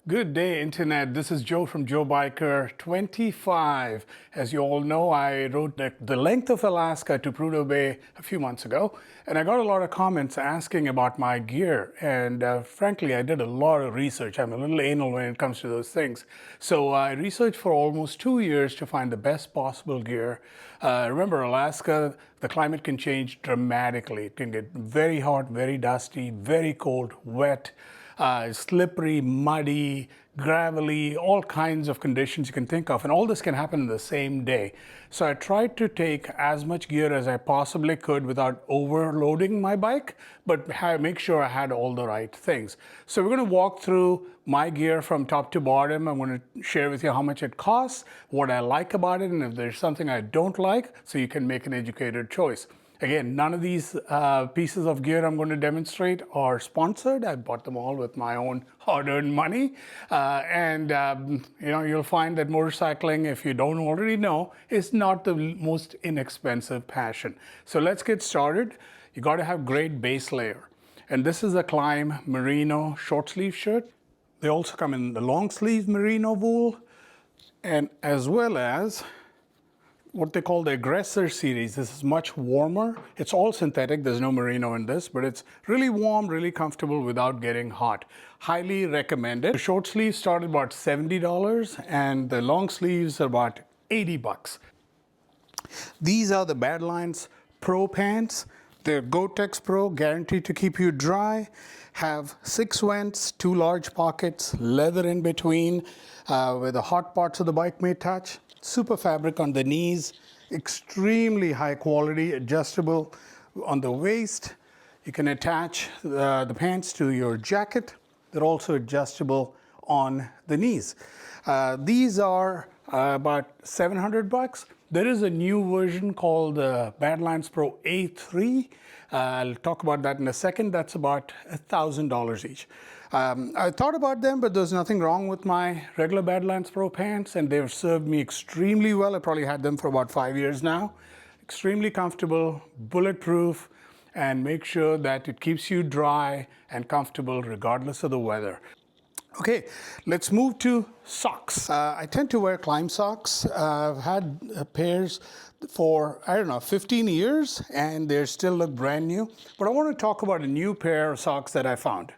Good day, Internet. This is Joe from Joe Biker 25. As you all know, I rode the length of Alaska to Prudhoe Bay a few months ago, and I got a lot of comments asking about my gear. And frankly, I did a lot of research. I'm a little anal when it comes to those things. So I researched for almost 2 years to find the best possible gear. Remember, Alaska, the climate can change dramatically. It can get very hot, very dusty, very cold, wet. Slippery, muddy, gravelly, all kinds of conditions you can think of. And all this can happen in the same day. So I tried to take as much gear as I possibly could without overloading my bike, but make sure I had all the right things. So we're going to walk through my gear from top to bottom. I'm going to share with you how much it costs, what I like about it, and if there's something I don't like, so you can make an educated choice. Again, none of these pieces of gear I'm going to demonstrate are sponsored. I bought them all with my own hard-earned money. You'll find that motorcycling, if you don't already know, is not the most inexpensive passion. So let's get started. You got to have great base layer. And this is a Climb Merino short sleeve shirt. They also come in the long sleeve merino wool, and as well as what they call the Aggressor series. This is much warmer. It's all synthetic. There's no merino in this, but it's really warm, really comfortable without getting hot. Highly recommended. The short sleeves start at about $70 and the long sleeves are about $80. These are the Badlands Pro pants. They're Gore-Tex Pro, guaranteed to keep you dry. Have 6 vents, 2 large pockets, leather in between, where the hot parts of the bike may touch. Super fabric on the knees, extremely high quality, adjustable on the waist. You can attach the pants to your jacket. They're also adjustable on the knees. These are about $700. There is a new version called Badlands Pro A3. I'll talk about that in a second. That's about $1,000 each. I thought about them, but there's nothing wrong with my regular Badlands Pro pants, and they've served me extremely well. I probably had them for about 5 years now. Extremely comfortable, bulletproof, and make sure that it keeps you dry and comfortable regardless of the weather. Okay, let's move to socks. I tend to wear Climb socks. I've had pairs for, 15 years, and they still look brand new. But I want to talk about a new pair of socks that I found.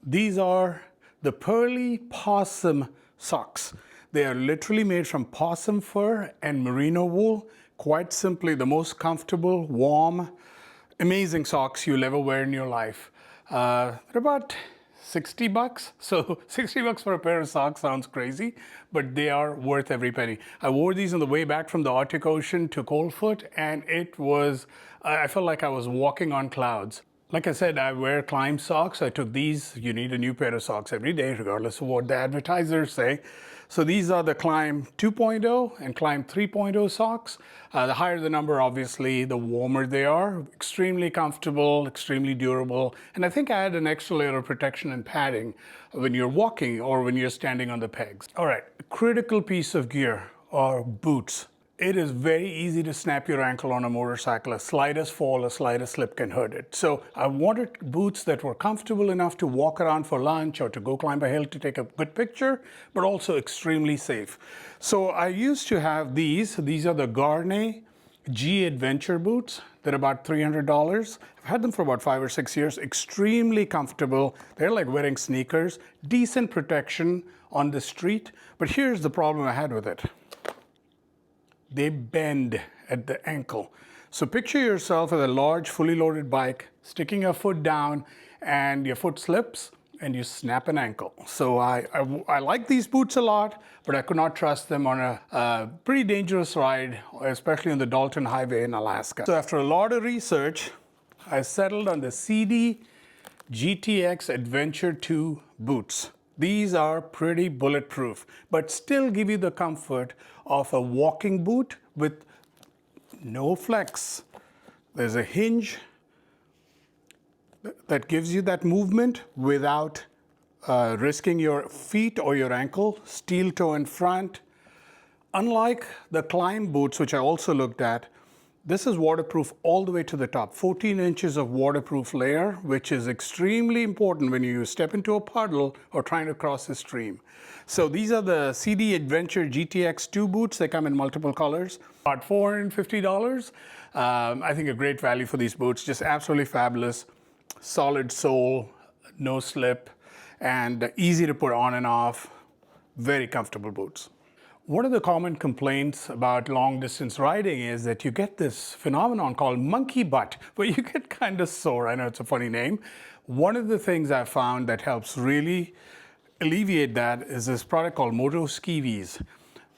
These are the Pearly Possum socks. They are literally made from possum fur and merino wool. Quite simply, the most comfortable, warm, amazing socks you'll ever wear in your life. They're about $60. So $60 for a pair of socks sounds crazy, but they are worth every penny. I wore these on the way back from the Arctic Ocean to Coldfoot, and I felt like I was walking on clouds. Like I said, I wear Climb socks. I took these. You need a new pair of socks every day, regardless of what the advertisers say. So these are the Climb 2.0 and Climb 3.0 socks. The higher the number, obviously, the warmer they are. Extremely comfortable, extremely durable. And I think I add an extra layer of protection and padding when you're walking or when you're standing on the pegs. All right, critical piece of gear are boots. It is very easy to snap your ankle on a motorcycle. A slightest fall, a slightest slip can hurt it. So I wanted boots that were comfortable enough to walk around for lunch or to go climb a hill to take a good picture, but also extremely safe. So I used to have these. These are the Garnet G Adventure boots. They're about $300. I've had them for about 5 or 6 years. Extremely comfortable. They're like wearing sneakers. Decent protection on the street. But here's the problem I had with it. They bend at the ankle. So picture yourself with a large, fully loaded bike, sticking your foot down, and your foot slips, and you snap an ankle. So I like these boots a lot, but I could not trust them on a pretty dangerous ride, especially on the Dalton Highway in Alaska. So after a lot of research, I settled on the CD GTX Adventure 2 boots. These are pretty bulletproof, but still give you the comfort of a walking boot with no flex. There's a hinge that gives you that movement without risking your feet or your ankle. Steel toe in front. Unlike the Climb boots, which I also looked at, This is waterproof all the way to the top, 14 inches of waterproof layer, which is extremely important when you step into a puddle or trying to cross a stream. So these are the CD Adventure GTX2 boots. They come in multiple colors, about $450. I think a great value for these boots, just absolutely fabulous. Solid sole, no slip, and easy to put on and off. Very comfortable boots. One of the common complaints about long distance riding is that you get this phenomenon called monkey butt, where you get kind of sore. I know it's a funny name. One of the things I found that helps really alleviate that is this product called Moto skivvies.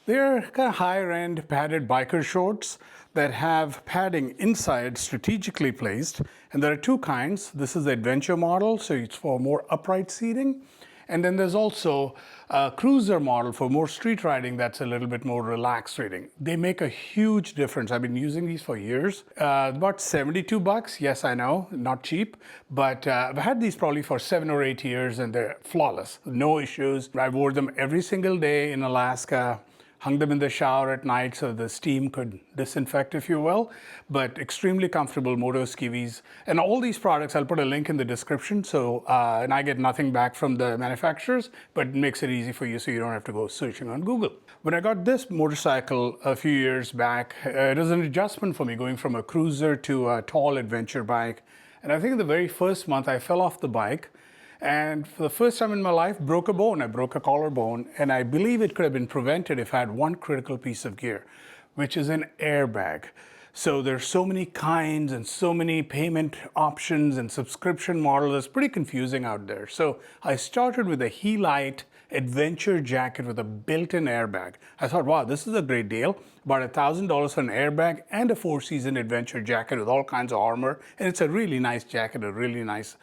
They're kind of higher end padded biker shorts that have padding inside strategically placed. And there are two kinds. This is the adventure model, so it's for more upright seating. And then there's also a cruiser model for more street riding that's a little bit more relaxed riding. They make a huge difference. I've been using these for years. About $72. Yes, I know, not cheap. But I've had these probably for 7 or 8 years and they're flawless. No issues. I wore them every single day in Alaska. Hung them in the shower at night so the steam could disinfect, if you will. But extremely comfortable Moto skivvies. And all these products, I'll put a link in the description. So, and I get nothing back from the manufacturers, but it makes it easy for you so you don't have to go searching on Google. When I got this motorcycle a few years back, it was an adjustment for me going from a cruiser to a tall adventure bike. And I think the very first month I fell off the bike. And for the first time in my life, broke a bone. I broke a collarbone, and I believe it could have been prevented if I had one critical piece of gear, which is an airbag. So there's so many kinds and so many payment options and subscription models. It's pretty confusing out there. So I started with a Helite adventure jacket with a built-in airbag. I thought, wow, this is a great deal. About $1,000 for an airbag and a 4-season adventure jacket with all kinds of armor. And it's a really nice jacket, a really nice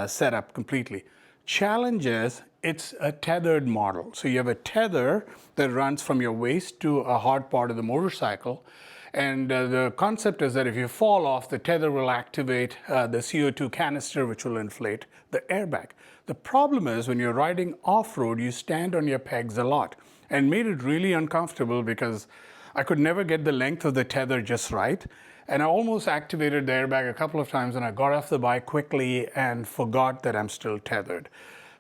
setup completely. Challenge is, it's a tethered model. So you have a tether that runs from your waist to a hard part of the motorcycle. And the concept is that if you fall off, the tether will activate the CO2 canister, which will inflate the airbag. The problem is when you're riding off-road, you stand on your pegs a lot, and made it really uncomfortable because I could never get the length of the tether just right. And I almost activated the airbag a couple of times, and I got off the bike quickly and forgot that I'm still tethered.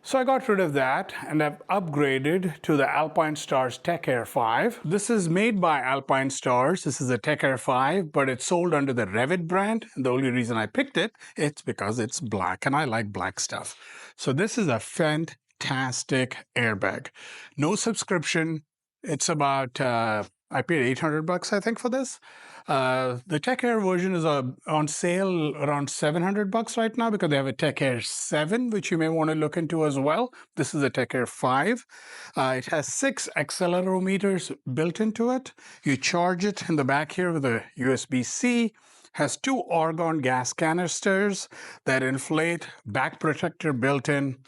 So I got rid of that, and I've upgraded to the Alpinestars Tech Air 5. This is made by Alpinestars. This is a Tech Air 5, but it's sold under the Revit brand. And the only reason I picked it, it's because it's black, and I like black stuff. So this is a fantastic airbag. No subscription. It's about, I paid $800, I think, for this. The Tech Air version is on sale around $700 right now because they have a Tech Air 7, which you may want to look into as well. This is a Tech Air 5. It has 6 accelerometers built into it. You charge it in the back here with a USB-C. Has 2 argon gas canisters that inflate, back protector built in.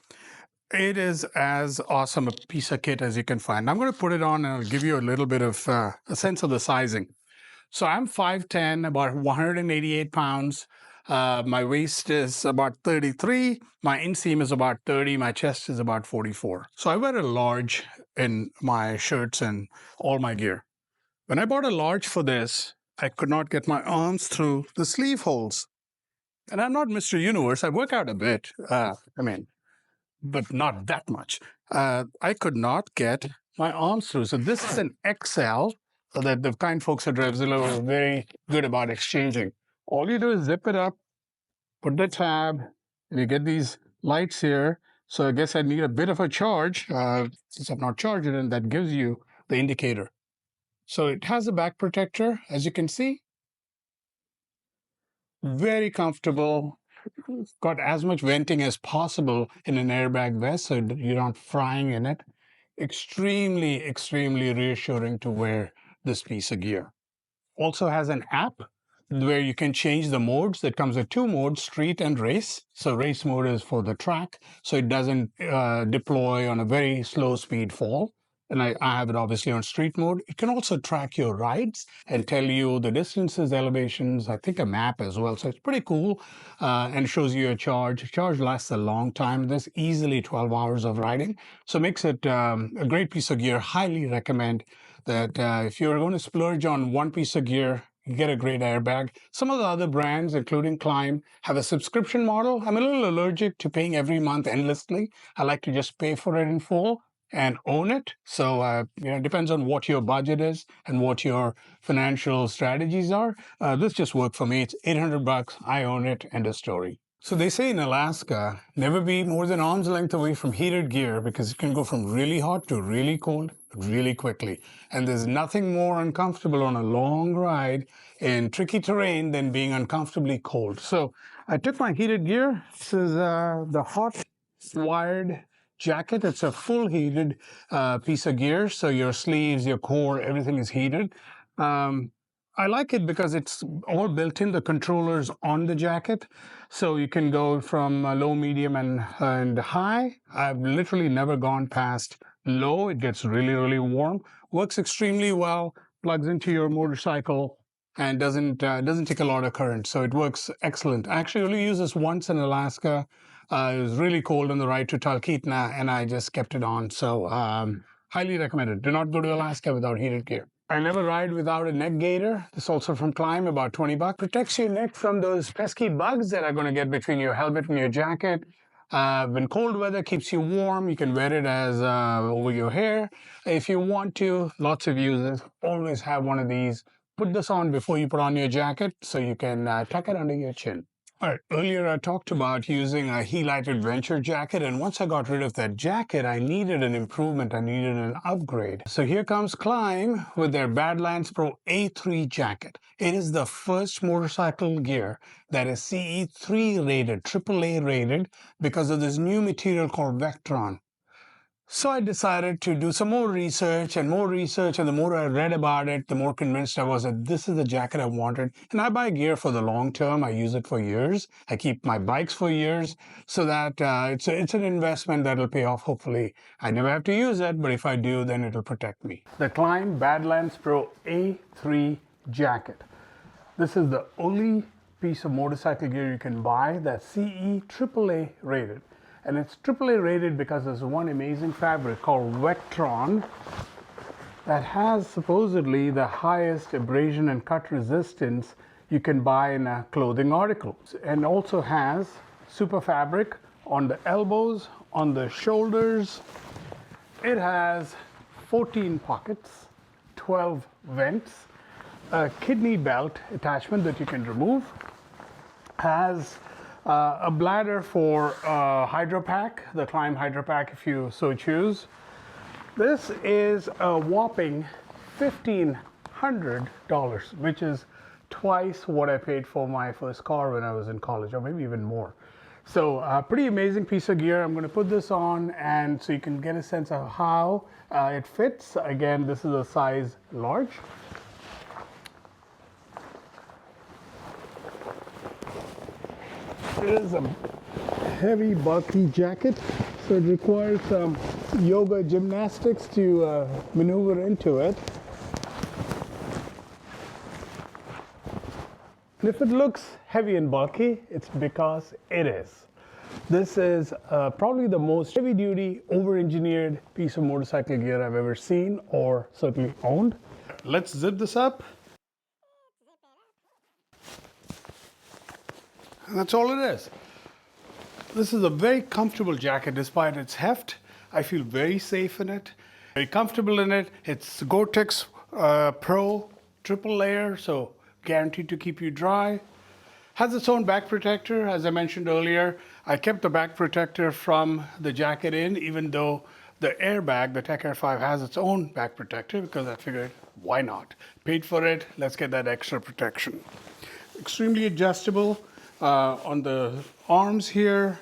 It is as awesome a piece of kit as you can find. I'm going to put it on and I'll give you a little bit of a sense of the sizing. So I'm 5'10", about 188 pounds. My waist is about 33. My inseam is about 30. My chest is about 44. So I wear a large in my shirts and all my gear. When I bought a large for this, I could not get my arms through the sleeve holes. And I'm not Mr. Universe. I work out a bit. But not that much. I could not get my arms through. So this is an XL that the kind folks at Revzilla are very good about exchanging. All you do is zip it up, put the tab, and you get these lights here. So I guess I need a bit of a charge since I'm not charged, and that gives you the indicator. So it has a back protector, as you can see. Very comfortable. Got as much venting as possible in an airbag vest so you're not frying in it. Extremely, extremely reassuring to wear this piece of gear. Also has an app where you can change the modes. That comes with 2 modes, street and race. So race mode is for the track, so it doesn't deploy on a very slow speed fall. And I have it obviously on street mode. It can also track your rides and tell you the distances, elevations, I think a map as well. So it's pretty cool and shows you a charge. Charge lasts a long time. There's easily 12 hours of riding. So it makes it a great piece of gear. Highly recommend that if you're going to splurge on one piece of gear, You get a great airbag. Some of the other brands, including Climb, have a subscription model. I'm a little allergic to paying every month endlessly. I like to just pay for it in full and own it. So, it depends on what your budget is and what your financial strategies are. This just worked for me. It's $800. I own it. End of story. So they say in Alaska, never be more than arm's length away from heated gear because it can go from really hot to really cold really quickly. And there's nothing more uncomfortable on a long ride in tricky terrain than being uncomfortably cold. So I took my heated gear. This is the hot wired jacket. It's a full heated piece of gear. So your sleeves, your core, everything is heated. I like it because it's all built in, the controllers on the jacket. So you can go from low, medium, and high. I've literally never gone past low. It gets really, really warm. Works extremely well, plugs into your motorcycle, and doesn't take a lot of current. So it works excellent. I actually only used this once in Alaska. It was really cold on the ride to Talkeetna, and I just kept it on. So highly recommended. Do not go to Alaska without heated gear. I never ride without a neck gaiter. This also from Climb, about $20. Protects your neck from those pesky bugs that are going to get between your helmet and your jacket. When cold weather keeps you warm, you can wear it as over your hair. If you want to, lots of users, always have one of these. Put this on before you put on your jacket so you can tuck it under your chin. All right, earlier I talked about using a Helite Adventure jacket, and once I got rid of that jacket, I needed an improvement, I needed an upgrade. So here comes Climb with their Badlands Pro A3 jacket. It is the first motorcycle gear that is CE3 rated, AAA rated, because of this new material called Vectron. So I decided to do some more research, and the more I read about it, the more convinced I was that this is the jacket I wanted. And I buy gear for the long term. I use it for years. I keep my bikes for years, so that it's an investment that'll pay off, hopefully. I never have to use it, but if I do, then it'll protect me. The Climb Badlands Pro A3 jacket. This is the only piece of motorcycle gear you can buy that's CE AAA rated. And it's AAA rated because there's one amazing fabric called Vectron that has supposedly the highest abrasion and cut resistance you can buy in a clothing article. And also has super fabric on the elbows, on the shoulders. It has 14 pockets, 12 vents, a kidney belt attachment that you can remove, has a bladder for Hydro Pack, the Climb Hydro Pack if you so choose. This is a whopping $1,500, which is twice what I paid for my first car when I was in college, or maybe even more. So pretty amazing piece of gear. I'm going to put this on, and so you can get a sense of how it fits. Again, this is a size large. It is a heavy, bulky jacket, so it requires some yoga gymnastics to maneuver into it. And if it looks heavy and bulky, it's because it is. This is probably the most heavy-duty, over-engineered piece of motorcycle gear I've ever seen, or certainly owned. Let's zip this up. And that's all it is. This is a very comfortable jacket despite its heft. I feel very safe in it, very comfortable in it. It's Gore-Tex Pro triple layer, so guaranteed to keep you dry. Has its own back protector. As I mentioned earlier, I kept the back protector from the jacket in, even though the airbag, the Tech Air 5, has its own back protector, because I figured, why not? Paid for it, let's get that extra protection. Extremely adjustable. On the arms here,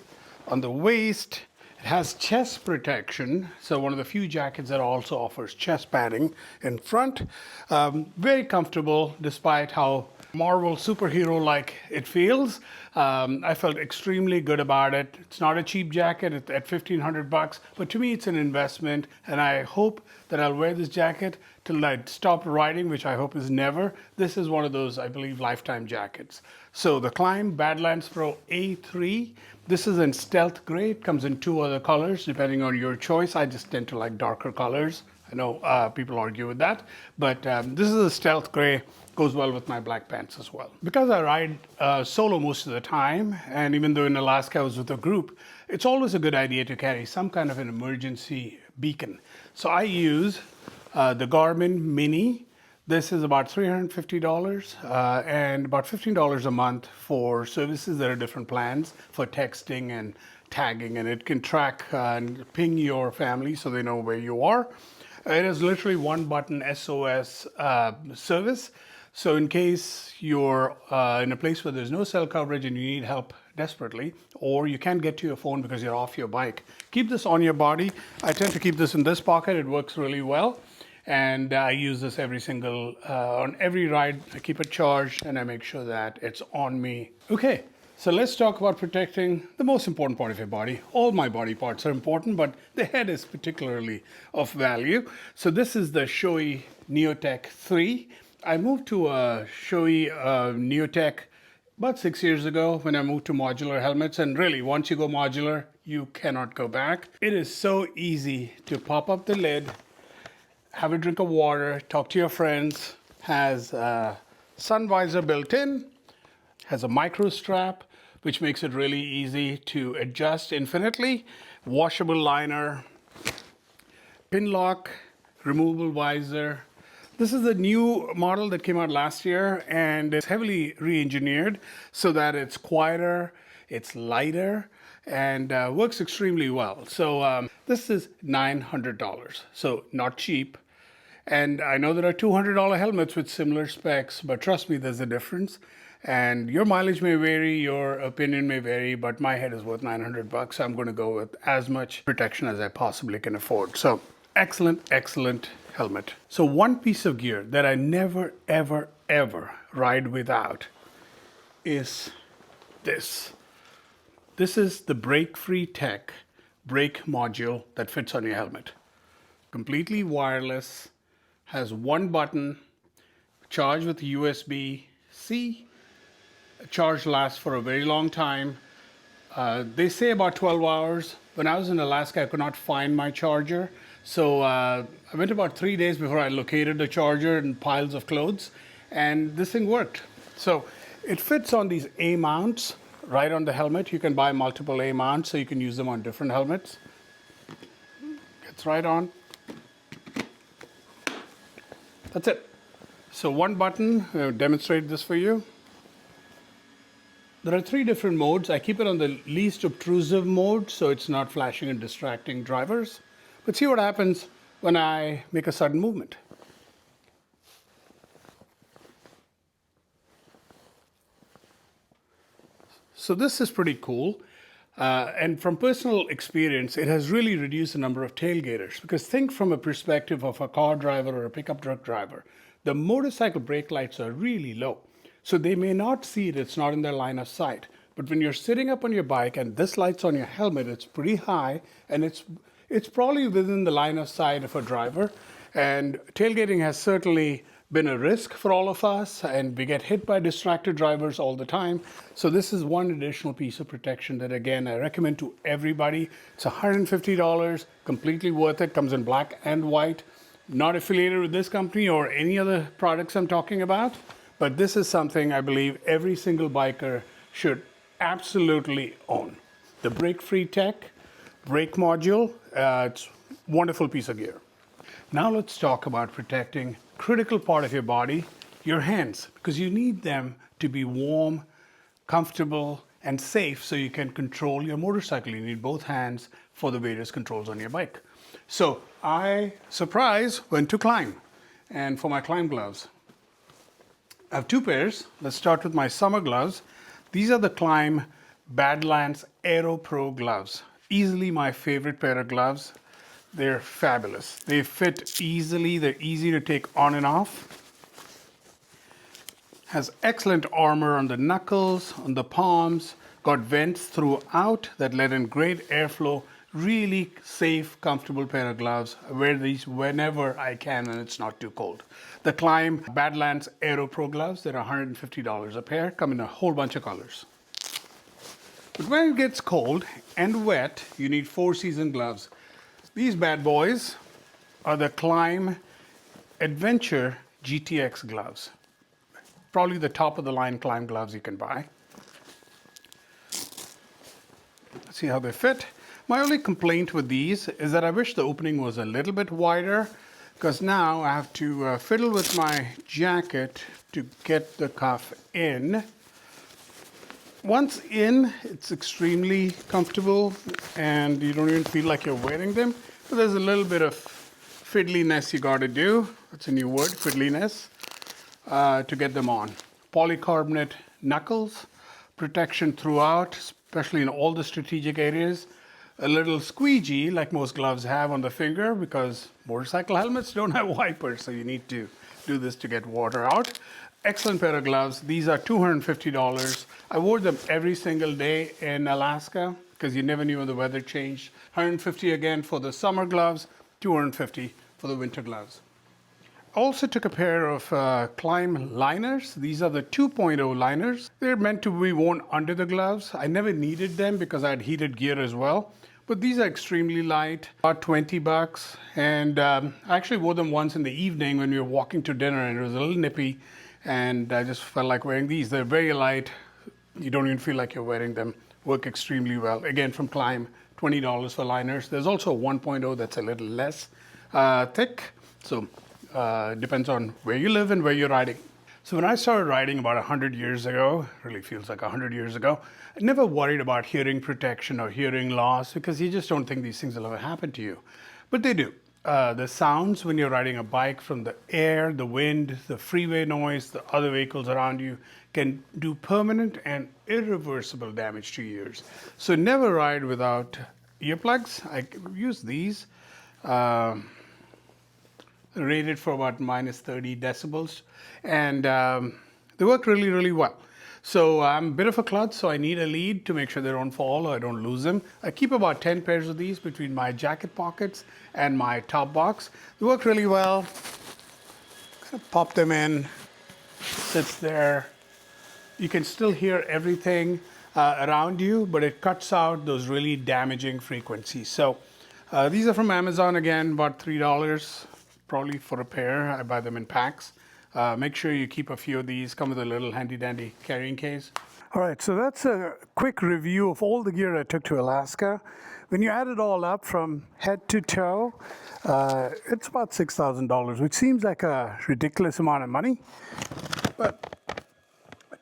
on the waist. It has chest protection, so one of the few jackets that also offers chest padding in front. Very comfortable despite how Marvel superhero-like it feels. I felt extremely good about it. It's not a cheap jacket at $1,500, but to me it's an investment, and I hope that I'll wear this jacket till I stop riding, which I hope is never. This is one of those, I believe, lifetime jackets. So the Climb Badlands Pro A3, this is in stealth gray. It comes in two other colors depending on your choice. I just tend to like darker colors. I know people argue with that, but this is a stealth gray, goes well with my black pants as well. Because I ride solo most of the time, and even though in Alaska I was with a group, it's always a good idea to carry some kind of an emergency beacon. So I use the Garmin Mini. This is about $350 and about $15 a month for services that are different plans for texting and tagging, and it can track and ping your family so they know where you are. It is literally one button SOS service. So in case you're in a place where there's no cell coverage and you need help desperately, or you can't get to your phone because you're off your bike, keep this on your body. I tend to keep this in this pocket. It works really well. And I use this on every ride. I keep it charged and I make sure that it's on me. Okay, so let's talk about protecting the most important part of your body. All my body parts are important, but the head is particularly of value. So this is the Shoei Neotech 3. I moved to a Shoei Neotech about 6 years ago when I moved to modular helmets. And really, once you go modular, you cannot go back. It is so easy to pop up the lid, have a drink of water, talk to your friends, has a sun visor built in, has a micro strap, which makes it really easy to adjust infinitely, washable liner, pin lock, removable visor. This is the new model that came out last year, and it's heavily re-engineered so that it's quieter, it's lighter, and works extremely well. So this is $900, so not cheap. And I know there are $200 helmets with similar specs, but trust me, there's a difference. And your mileage may vary, your opinion may vary, but my head is worth $900, so I'm going to go with as much protection as I possibly can afford. So excellent, excellent helmet. So one piece of gear that I never, ever, ever ride without is this. This is the Brake-Free Tech brake module that fits on your helmet. Completely wireless, has one button, charged with USB-C. Charge lasts for a very long time. They say about 12 hours. When I was in Alaska, I could not find my charger. So I went about 3 days before I located the charger in piles of clothes, and this thing worked. So it fits on these A mounts right on the helmet. You can buy multiple A mounts so you can use them on different helmets. Gets right on. That's it. So one button, I'll demonstrate this for you. There are 3 different modes. I keep it on the least obtrusive mode so it's not flashing and distracting drivers. But see what happens when I make a sudden movement. So this is pretty cool. And from personal experience, it has really reduced the number of tailgaters. Because think from a perspective of a car driver or a pickup truck driver. The motorcycle brake lights are really low. So they may not see it, it's not in their line of sight. But when you're sitting up on your bike and this light's on your helmet, it's pretty high, and it's probably within the line of sight of a driver. And tailgating has certainly been a risk for all of us, and we get hit by distracted drivers all the time. So this is one additional piece of protection that, again, I recommend to everybody. It's $150, completely worth it, comes in black and white. Not affiliated with this company or any other products I'm talking about, but this is something I believe every single biker should absolutely own. The Brake-Free Tech brake module, it's a wonderful piece of gear. Now let's talk about protecting critical part of your body, your hands, because you need them to be warm, comfortable, and safe so you can control your motorcycle. You need both hands for the various controls on your bike. So I, surprise, went to Climb, and for my Climb gloves. I have 2 pairs. Let's start with my summer gloves. These are the Climb Badlands Aero Pro gloves. Easily my favorite pair of gloves. They're fabulous. They fit easily. They're easy to take on and off. Has excellent armor on the knuckles, on the palms. Got vents throughout that let in great airflow. Really safe, comfortable pair of gloves. I wear these whenever I can and it's not too cold. The Climb Badlands Aero Pro gloves, they're $150 a pair, come in a whole bunch of colors. But when it gets cold and wet, you need 4-season gloves. These bad boys are the Climb Adventure GTX gloves. Probably the top of the line Climb gloves you can buy. Let's see how they fit. My only complaint with these is that I wish the opening was a little bit wider, because now I have to fiddle with my jacket to get the cuff in. Once in, it's extremely comfortable and you don't even feel like you're wearing them. But there's a little bit of fiddliness you got to do. That's a new word, fiddliness, to get them on. Polycarbonate knuckles, protection throughout, especially in all the strategic areas. A little squeegee, like most gloves have on the finger, because motorcycle helmets don't have wipers, so you need to do this to get water out. Excellent pair of gloves. These are $250. I wore them every single day in Alaska because you never knew when the weather changed. $150 again for the summer gloves, $250 for the winter gloves. I also took a pair of Climb liners. These are the 2.0 liners. They're meant to be worn under the gloves. I never needed them because I had heated gear as well. But these are extremely light, about $20. And I actually wore them once in the evening when we were walking to dinner and it was a little nippy. And I just felt like wearing these. They're very light. You don't even feel like you're wearing them. Work extremely well. Again, from Climb, $20 for liners. There's also a 1.0 that's a little less thick. So depends on where you live and where you're riding. So when I started riding about 100 years ago, really feels like 100 years ago, I never worried about hearing protection or hearing loss because you just don't think these things will ever happen to you. But they do. The sounds when you're riding a bike from the air, the wind, the freeway noise, the other vehicles around you can do permanent and irreversible damage to your ears. So never ride without earplugs. I use these. Rated for about minus 30 decibels. And they work really, really well. So I'm a bit of a klutz, so I need a lead to make sure they don't fall or I don't lose them. I keep about 10 pairs of these between my jacket pockets and my top box. They work really well. Pop them in, sits there. You can still hear everything around you, but it cuts out those really damaging frequencies. So these are from Amazon again, about $3 probably for a pair. I buy them in packs. Make sure you keep a few of these. Come with a little handy dandy carrying case. All right, so that's a quick review of all the gear I took to Alaska. When you add it all up from head to toe, it's about $6,000, which seems like a ridiculous amount of money. But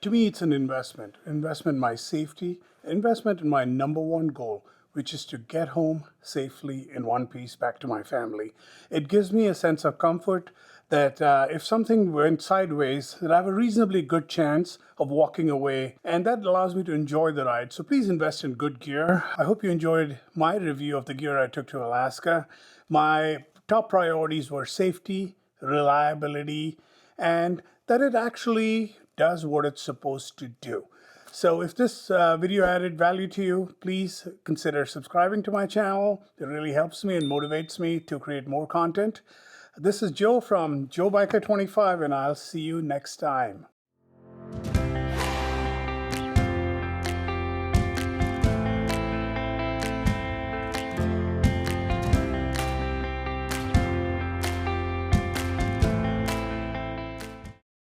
to me, it's an investment. Investment in my safety, investment in my number one goal, which is to get home safely in one piece back to my family. It gives me a sense of comfort that if something went sideways, that I have a reasonably good chance of walking away, and that allows me to enjoy the ride. So please invest in good gear. I hope you enjoyed my review of the gear I took to Alaska. My top priorities were safety, reliability, and that it actually does what it's supposed to do. So if this video added value to you, please consider subscribing to my channel. It really helps me and motivates me to create more content. This is Joe from Joe Biker 25, and I'll see you next time.